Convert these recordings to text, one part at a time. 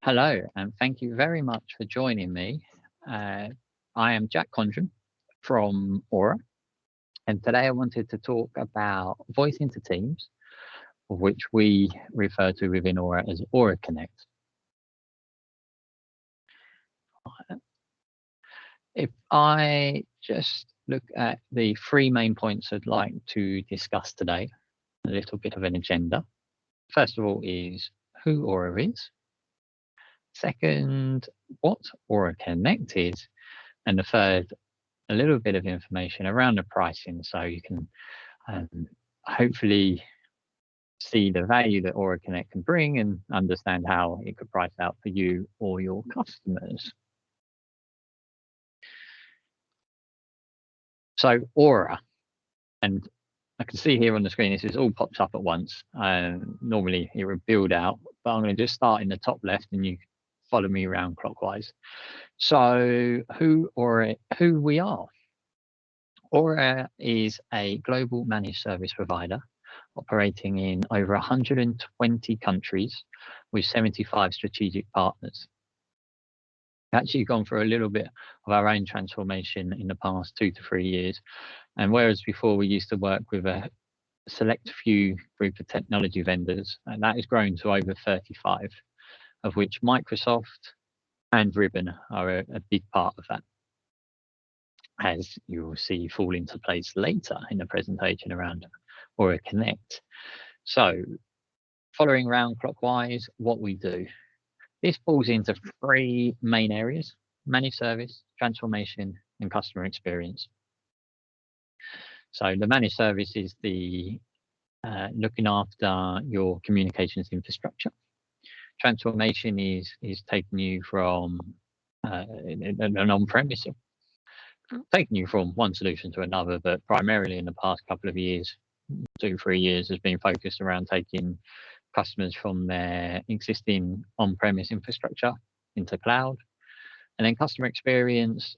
Hello, and thank you very much for joining me. Uh, I am Jack Condron from Aura, and today I wanted to talk about voice into Teams, which we refer to within Aura as Aura Connect. If I just look at the three main points I'd like to discuss today, a little bit of an agenda. First of all is who Aura is. Second, what Aura Connect is. And the third, a little bit of information around the pricing so you can hopefully see the value that Aura Connect can bring and understand how it could price out for you or your customers. So Aura, and I can see here on the screen, this is all pops up at once. Normally it would build out, but I'm going to just start in the top left and you follow me around clockwise. So who we are. Aura is a global managed service provider operating in over 120 countries with 75 strategic partners. Actually gone through a little bit of our own transformation in the past 2 to 3 years. And whereas before we used to work with a select few group of technology vendors, and that has grown to over 35, of which Microsoft and Ribbon are a big part of that, as you will see fall into place later in the presentation around Aura Connect. So following around clockwise, what we do. This falls into three main areas: managed service, transformation, and customer experience. So the managed service is the looking after your communications infrastructure. Transformation is taking you from an on-premise, taking you from one solution to another, but primarily in the past couple of years, 2-3 years, has been focused around taking customers from their existing on-premise infrastructure into cloud. And then customer experience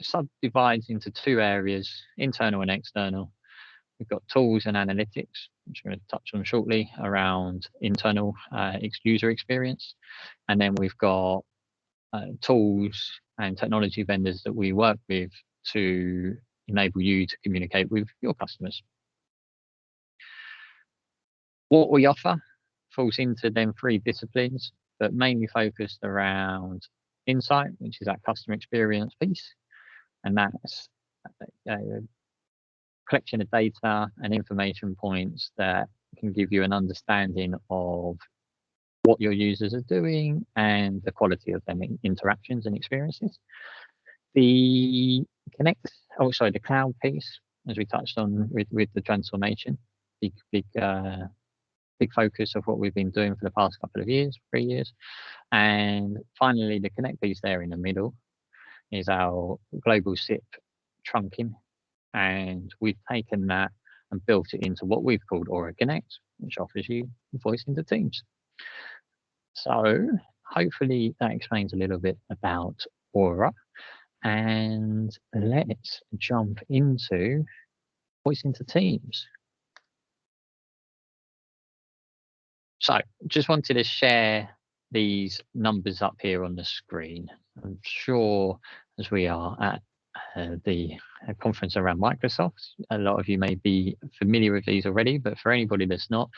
subdivides into two areas: internal and external. We've got tools and analytics, which I'm going to touch on shortly, around internal user experience. And then we've got tools and technology vendors that we work with to enable you to communicate with your customers. What we offer falls into them three disciplines, but mainly focused around insight, which is that customer experience piece. And that's a collection of data and information points that can give you an understanding of what your users are doing and the quality of them interactions and experiences. The the cloud piece, as we touched on with the transformation, big focus of what we've been doing for the past couple of years, 3 years. And finally, the connect piece there in the middle is our global SIP trunking. And we've taken that and built it into what we've called Aura Connect, which offers you voice into Teams. So hopefully that explains a little bit about Aura. And let's jump into voice into Teams. So just wanted to share these numbers up here on the screen. I'm sure as we are at the conference around Microsoft, a lot of you may be familiar with these already, but for anybody that's not,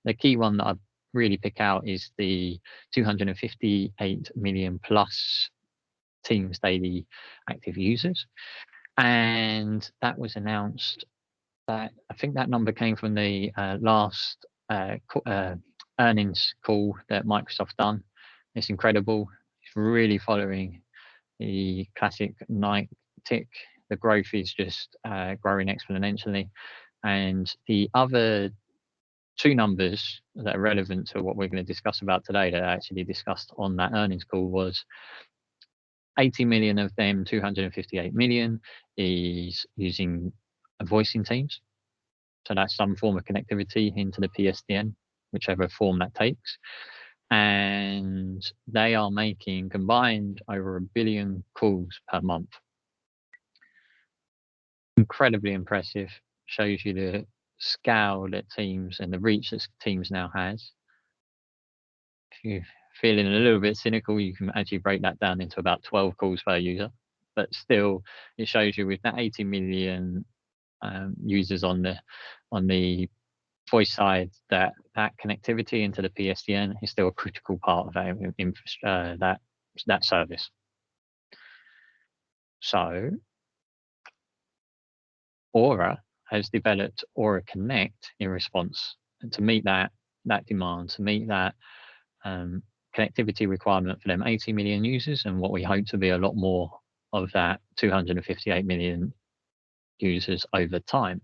the key one that I really pick out is the 258 million plus Teams daily active users. And that was announced, that I think that number came from the last earnings call that Microsoft done. It's incredible. It's really following the classic Nike tick. The growth is just growing exponentially. And the other two numbers that are relevant to what we're going to discuss about today that I actually discussed on that earnings call was 80 million of them, 258 million is using a voice in Teams. So that's some form of connectivity into the PSTN, whichever form that takes. And they are making combined over 1 billion calls per month. Incredibly impressive. Shows you the scale that Teams and the reach that Teams now has. If you feeling a little bit cynical, you can actually break that down into about 12 calls per user. But still, it shows you with that 80 million users on the voice side, that connectivity into the PSTN is still a critical part of that service. So Aura has developed Aura Connect in response to meet that demand, to meet that connectivity requirement for them 80 million users, and what we hope to be a lot more of that 258 million users over time.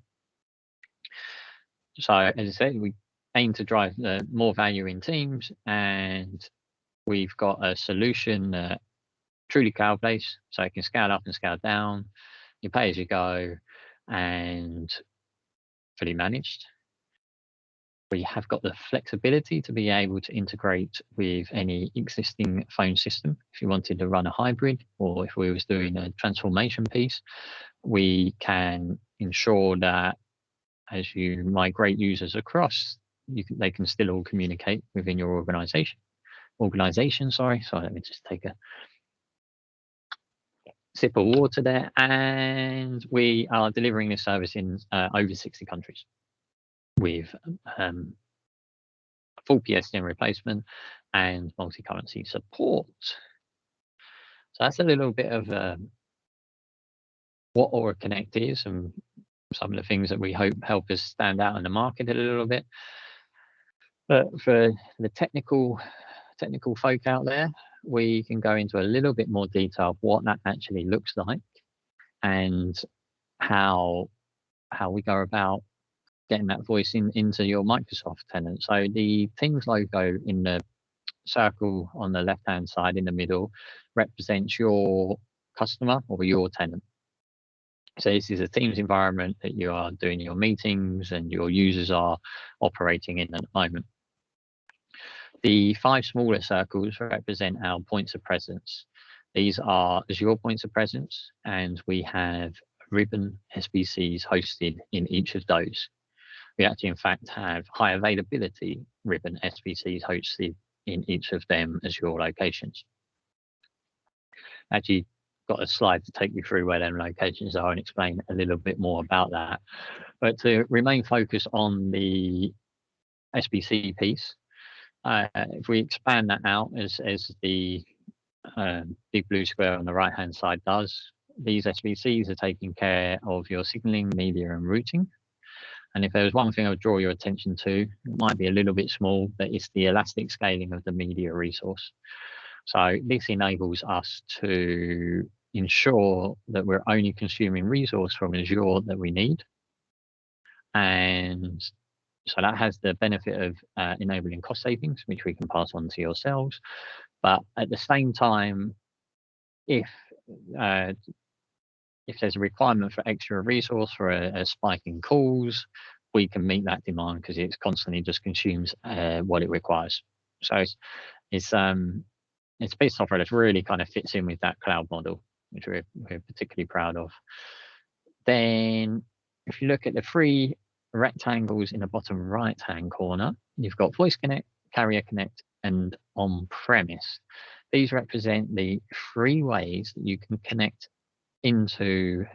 So as I said, we aim to drive more value in Teams, and we've got a solution that truly cloud-based, so it can scale up and scale down. You pay as you go and fully managed. We have got the flexibility to be able to integrate with any existing phone system. If you wanted to run a hybrid, or if we was doing a transformation piece, we can ensure that as you migrate users across, they can still all communicate within your organization. Sorry, let me just take a sip of water there. And we are delivering this service in over 60 countries with full PSTN replacement and multi-currency support. So that's a little bit of what Aura Connect is, and some of the things that we hope help us stand out in the market a little bit. But for the technical folk out there, we can go into a little bit more detail of what that actually looks like and how we go about getting that voice into your Microsoft tenant. So the Teams logo in the circle on the left-hand side in the middle represents your customer or your tenant. So this is a Teams environment that you are doing your meetings and your users are operating in at the moment. The 5 smaller circles represent our points of presence. These are Azure points of presence, and we have ribbon SBCs hosted in each of those. We actually, in fact, have high availability ribbon SBCs hosted in each of them Azure locations. Actually, got a slide to take you through where them locations are and explain a little bit more about that. But to remain focused on the SBC piece, if we expand that out as the big blue square on the right hand side does, these SBCs are taking care of your signaling, media and routing. And if there was one thing I would draw your attention to, it might be a little bit small, but it's the elastic scaling of the media resource. So this enables us to ensure that we're only consuming resource from Azure that we need. And so that has the benefit of enabling cost savings, which we can pass on to yourselves. But at the same time, if there's a requirement for extra resource for a spike in calls, we can meet that demand because it constantly just consumes what it requires. So it's a piece of software that really kind of fits in with that cloud model, which we're particularly proud of. Then if you look at the 3 rectangles in the bottom right-hand corner, you've got Voice Connect, Carrier Connect, and On-Premise. These represent the 3 ways that you can connect into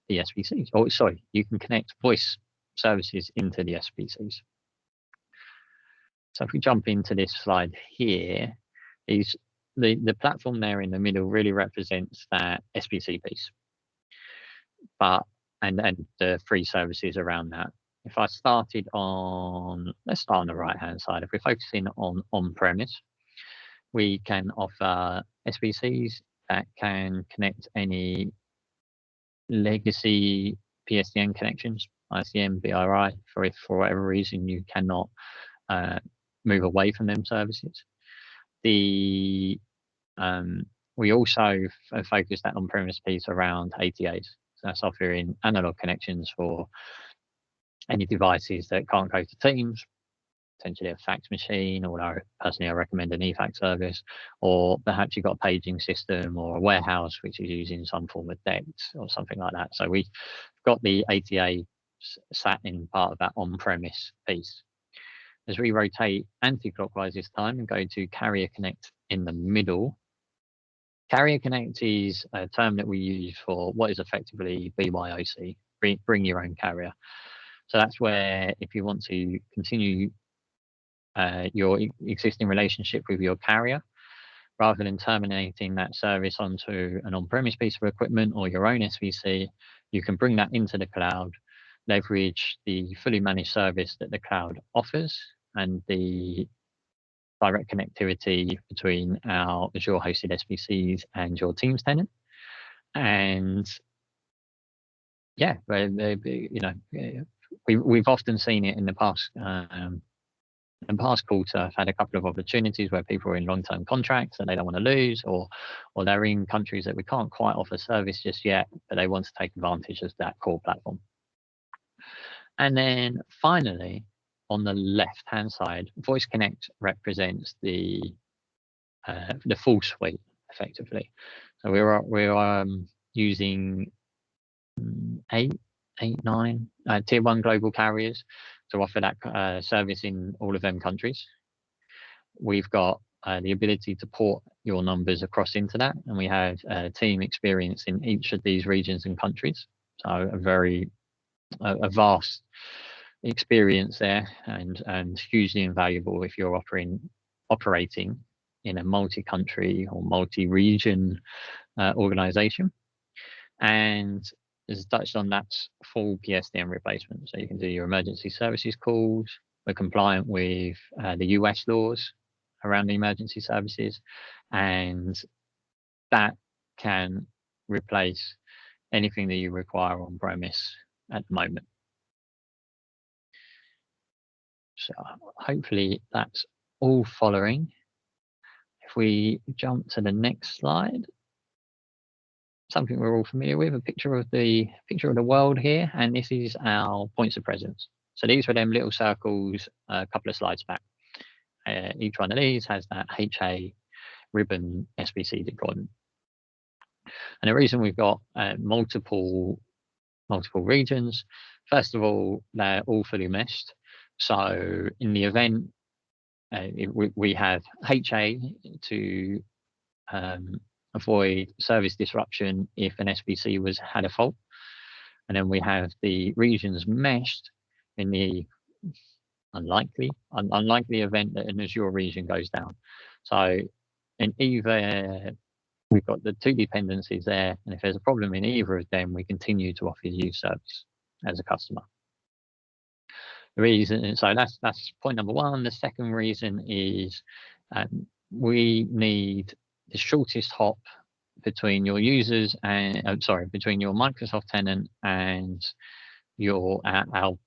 the SBCs. Oh, sorry, you can connect voice services into the SBCs. So if we jump into this slide here, the platform there in the middle really represents that SBC piece, and the 3 services around that. If I started on, let's start on the right hand side. If we're focusing on on-premise, we can offer SBCs that can connect any legacy PSTN connections, ICM, BRI, for whatever reason you cannot move away from them services. We also focus that on-premise piece around ATAs. So that's offering analog connections for any devices that can't go to Teams, potentially a fax machine, or personally I recommend an eFax service, or perhaps you've got a paging system or a warehouse which is using some form of DECT or something like that. So we've got the ATA sat in part of that on-premise piece. as we rotate anti-clockwise this time and go to Carrier Connect in the middle, Carrier Connect is a term that we use for what is effectively BYOC, bring your own carrier. So that's where if you want to continue your existing relationship with your carrier, rather than terminating that service onto an on-premise piece of equipment or your own SVC, you can bring that into the cloud, leverage the fully managed service that the cloud offers and the direct connectivity between our Azure hosted SVCs and your Teams tenant. And yeah, you know, we've often seen it in the past. In the past quarter, I've had a couple of opportunities where people are in long-term contracts and they don't want to lose, or they're in countries that we can't quite offer service just yet, but they want to take advantage of that core platform. And then finally, on the left-hand side, Voice Connect represents the full suite effectively. So we're using nine tier 1 global carriers to offer that service in all of them countries. We've got the ability to port your numbers across into that, and we have team experience in each of these regions and countries. So a vast experience there, and hugely invaluable if you're operating in a multi-country or multi-region organization. And as touched on, that's full PSTN replacement. So you can do your emergency services calls. We're compliant with the US laws around the emergency services, and that can replace anything that you require on premise at the moment. So hopefully that's all following. If we jump to the next slide, something we're all familiar with, a picture of the world here, and this is our points of presence. So these were them little circles a couple of slides back. Each one of these has that HA ribbon SVC deployment. And the reason we've got multiple regions, first of all, they're all fully meshed. So in the event we have HA to avoid service disruption if an SVC had a fault, and then we have the regions meshed in the unlikely event that an Azure region goes down. So in either, we've got the two dependencies there, and if there's a problem in either of them, we continue to offer you service as a customer. The reason, so that's point number one. The second reason is we need the shortest hop between your users and between your Microsoft tenant and our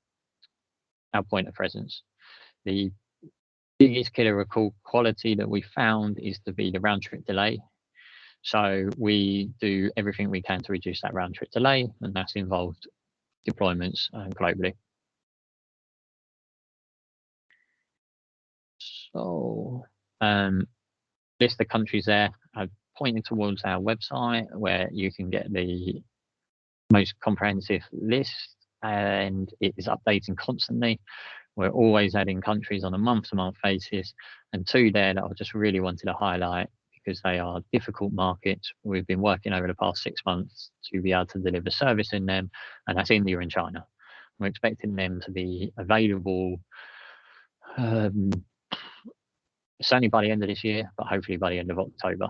point of presence. The biggest killer of call quality that we found is to be the round trip delay. So we do everything we can to reduce that round trip delay, and that's involved deployments globally. So list the countries there. I've pointed towards our website where you can get the most comprehensive list, and it is updating constantly. We're always adding countries on a month-to-month basis, and two there that I just really wanted to highlight because they are difficult markets. We've been working over the past 6 months to be able to deliver service in them, and that's India and China. We're expecting them to be available certainly by the end of this year, but hopefully by the end of October.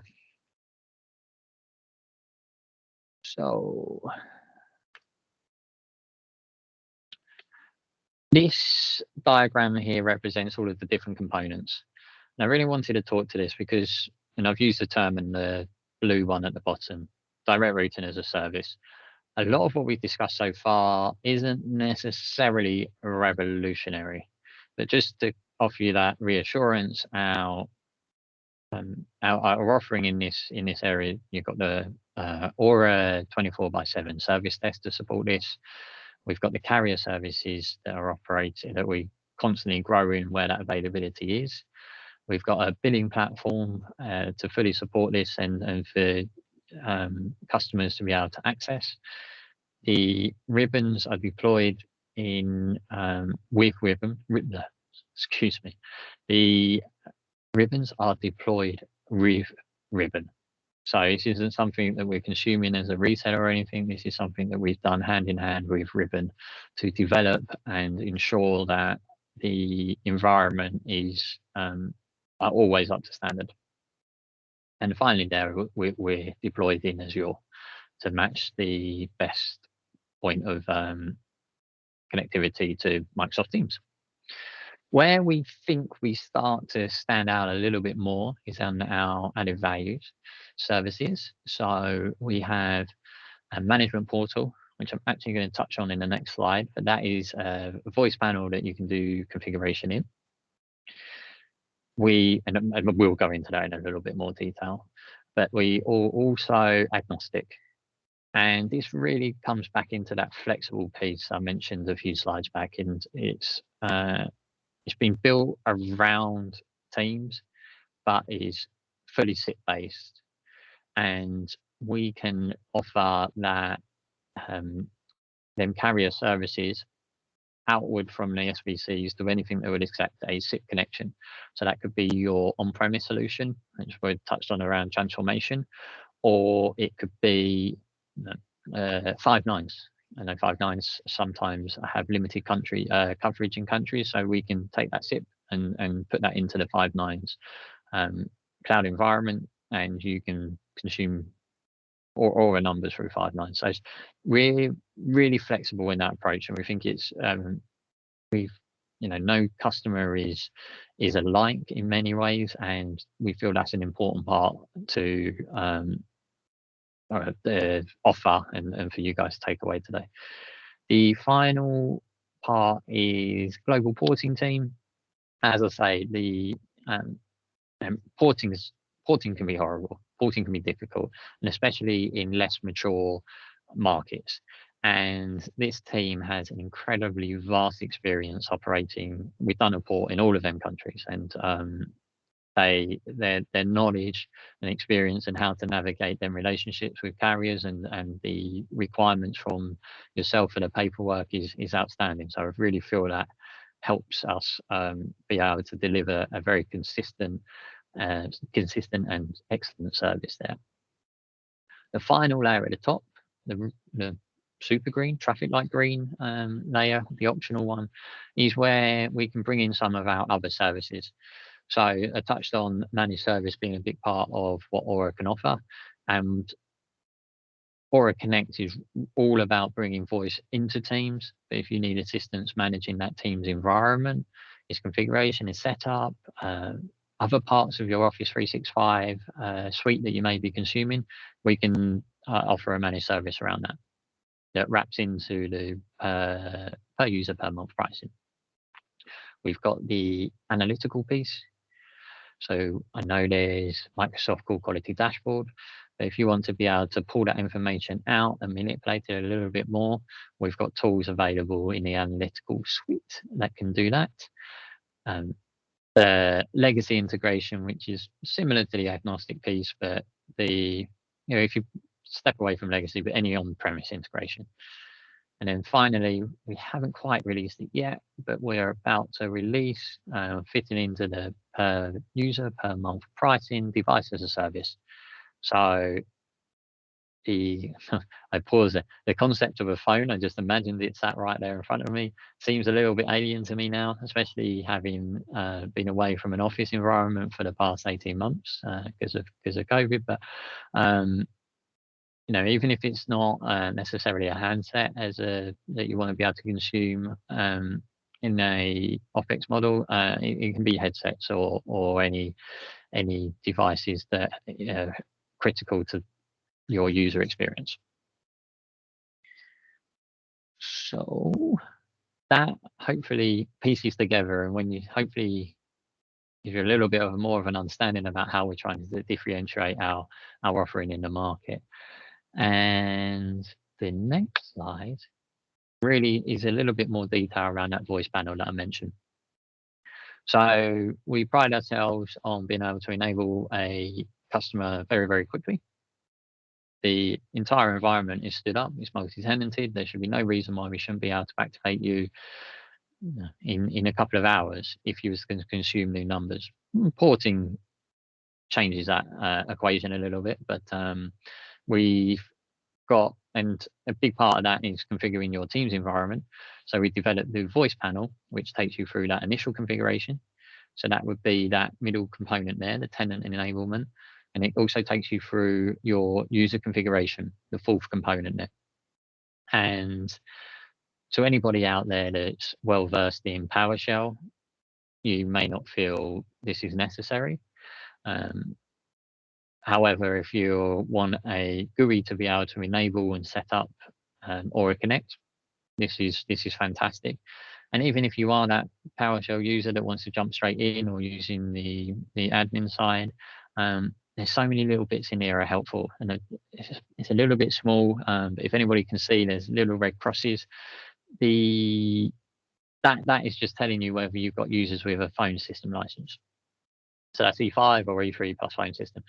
So this diagram here represents all of the different components. And I really wanted to talk to this because, and I've used the term in the blue one at the bottom, direct routing as a service. A lot of what we've discussed so far isn't necessarily revolutionary, but just to offer you that reassurance, our offering in this area, you've got the Aura 24/7 service desk to support this. We've got the carrier services that are operating, that we constantly grow in where that availability is. We've got a billing platform to fully support this and for customers to be able to access. The ribbons are deployed in with ribbon. excuse me, the ribbons are deployed with ribbon. So this isn't something that we're consuming as a reseller or anything. This is something that we've done hand in hand with ribbon to develop and ensure that the environment is always up to standard. And finally, there we're deployed in Azure to match the best point of connectivity to Microsoft Teams. Where we think we start to stand out a little bit more is on our added values services. So we have a management portal, which I'm actually going to touch on in the next slide, but that is a voice panel that you can do configuration in. And we'll go into that in a little bit more detail, but we are also agnostic. And this really comes back into that flexible piece I mentioned a few slides back, and it's been built around Teams, but is fully SIP based, and we can offer that them carrier services outward from the SVCs to anything that would accept a SIP connection. So that could be your on-premise solution, which we touched on around transformation, or it could be 5.9s. I know 5.9s sometimes have limited country coverage in countries, so we can take that SIP and put that into the 5.9s cloud environment, and you can consume all the numbers through 5.9. So we're really flexible in that approach, and we think it's no customer is alike in many ways, and we feel that's an important part to the offer and for you guys to take away today. The final part is global porting team. As I say, the porting can be horrible. Porting can be difficult, and especially in less mature markets. And this team has an incredibly vast experience operating. We've done a port in all of them countries, and their knowledge and experience and how to navigate them relationships with carriers and the requirements from yourself for the paperwork is outstanding. So I really feel that helps us be able to deliver a very consistent and excellent service there. The final layer at the top, the super green, traffic light green layer, the optional one, is where we can bring in some of our other services. So I touched on managed service being a big part of what Aura can offer, and Aura Connect is all about bringing voice into Teams. But if you need assistance managing that Teams environment, its configuration, its setup, other parts of your Office 365 suite that you may be consuming, we can offer a managed service around that wraps into the per user per month pricing. We've got the analytical piece. So I know there's Microsoft Call Quality Dashboard, but if you want to be able to pull that information out and manipulate it a little bit more, we've got tools available in the analytical suite that can do that. The legacy integration, which is similar to the agnostic piece, but if you step away from legacy, but any on-premise integration. And then finally, we haven't quite released it yet, but we're about to release fitting into the per user per month pricing, device as a service. So I pause it. The concept of a phone, I just imagined it sat right there in front of me. Seems a little bit alien to me now, especially having been away from an office environment for the past 18 months because of COVID. But even if it's not necessarily a handset that you want to be able to consume in a OpEx model, it can be headsets or any devices that are critical to your user experience. So that hopefully pieces together, and when you hopefully give you a little bit of more of an understanding about how we're trying to differentiate our offering in the market. And the next slide really is a little bit more detail around that voice panel that I mentioned. So we pride ourselves on being able to enable a customer very, very quickly. The entire environment is stood up, it's multi-tenanted. There should be no reason why we shouldn't be able to activate you in a couple of hours if you was going to consume new numbers. Porting changes that equation a little bit, but we've got, and a big part of that is configuring your team's environment. So we developed the voice panel, which takes you through that initial configuration. So that would be that middle component there, the tenant enablement. And it also takes you through your user configuration, the fourth component there. And to anybody out there that's well versed in PowerShell, you may not feel this is necessary. However, if you want a GUI to be able to enable and set up Aura Connect, this is fantastic. And even if you are that PowerShell user that wants to jump straight in or using the admin side, there's so many little bits in here are helpful. And it's a little bit small, but if anybody can see, there's little red crosses. That is just telling you whether you've got users with a phone system license. So that's E5 or E3 plus phone system.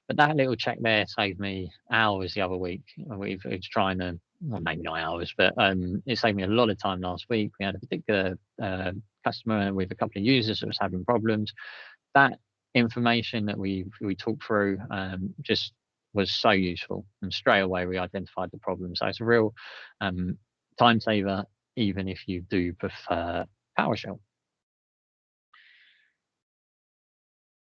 But that little check there saved me hours the other week. We've trying to, well, maybe not hours, but it saved me a lot of time last week. We had a particular customer with a couple of users that was having problems. That information that we talked through just was so useful, and straight away we identified the problem. So it's a real time saver, even if you do prefer PowerShell.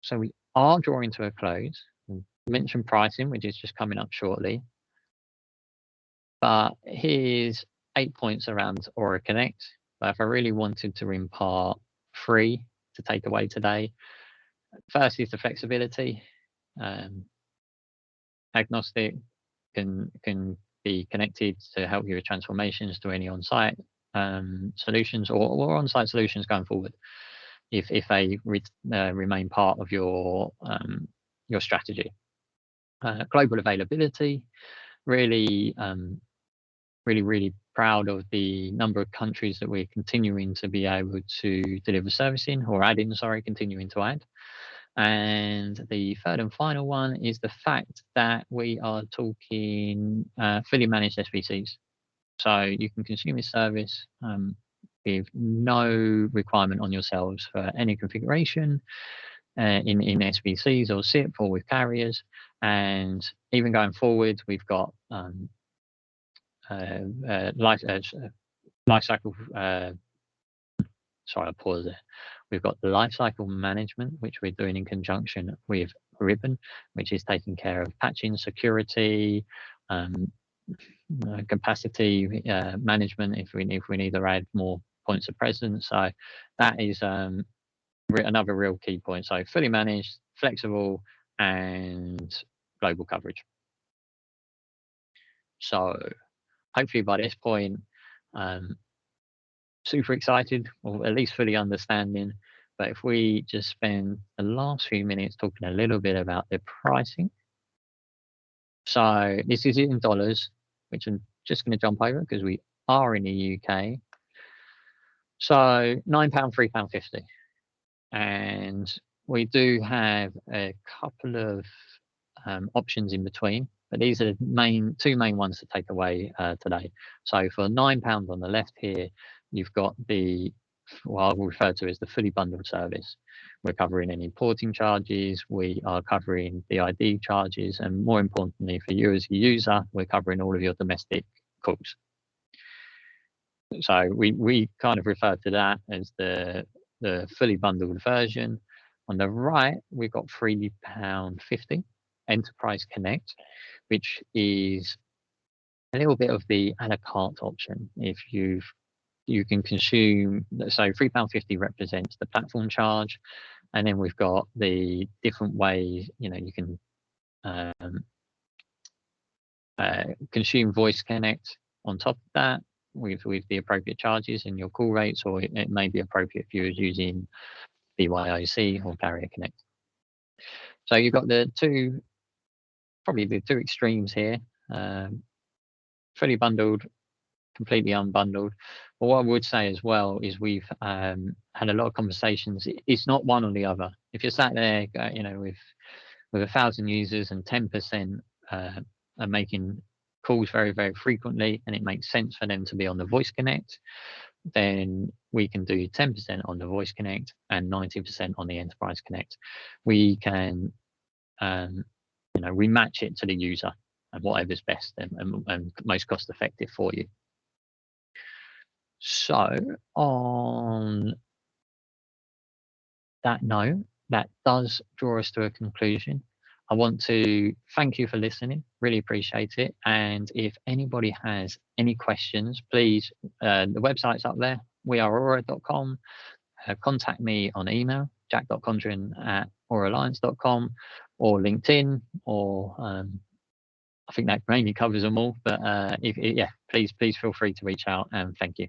So we are drawing to a close. We mentioned pricing, which is just coming up shortly. But here's 8 points around Aura Connect. But if I really wanted to impart 3 to take away today, first is the flexibility. Agnostic can be connected to help you with transformations to any on-site solutions or on-site solutions going forward, if they remain part of your strategy. Global availability, really proud of the number of countries that we're continuing to be able to deliver service in, or continuing to add. And the third and final one is the fact that we are talking fully managed SVCs. So you can consume this service with no requirement on yourselves for any configuration in SVCs or SIP or with carriers. And even going forward, we've got life cycle. Sorry, I'll pause there. We've got the lifecycle management, which we're doing in conjunction with Ribbon, which is taking care of patching, security, capacity management if we need to add more points of presence. So that is another real key point. So fully managed, flexible, and global coverage. So hopefully by this point, super excited, or at least fully understanding. But if we just spend the last few minutes talking a little bit about the pricing. So this is in dollars, which I'm just going to jump over because we are in the UK. So £9, £3.50. And we do have a couple of options in between, but these are the two main ones to take away today. So for £9 on the left here, you've got what I'll refer to as the fully bundled service. We're covering any porting charges, we are covering the ID charges, and more importantly for you as a user, we're covering all of your domestic calls. So we kind of refer to that as the fully bundled version. On the right, we've got £3.50 Enterprise Connect, which is a little bit of the a la carte option. If you can consume, so £3.50 represents the platform charge, and then we've got the different ways, you can consume Voice Connect on top of that with the appropriate charges and your call rates, or it may be appropriate if you're using BYOC or Carrier Connect. So you've got probably the two extremes here, fully bundled, completely unbundled. But what I would say as well is we've had a lot of conversations. It's not one or the other. If you're sat there, with 1,000 users and 10% are making calls very, very frequently, and it makes sense for them to be on the Voice Connect, then we can do 10% on the Voice Connect and 90% on the Enterprise Connect. We can, we match it to the user and whatever's best and most cost effective for you. So on that note, that does draw us to a conclusion. I want to thank you for listening, really appreciate it. And if anybody has any questions, please, the website's up there, weareaura.com. Contact me on email, jack.condron@auraalliance.com, or LinkedIn, or I think that mainly covers them all. But please feel free to reach out, and thank you.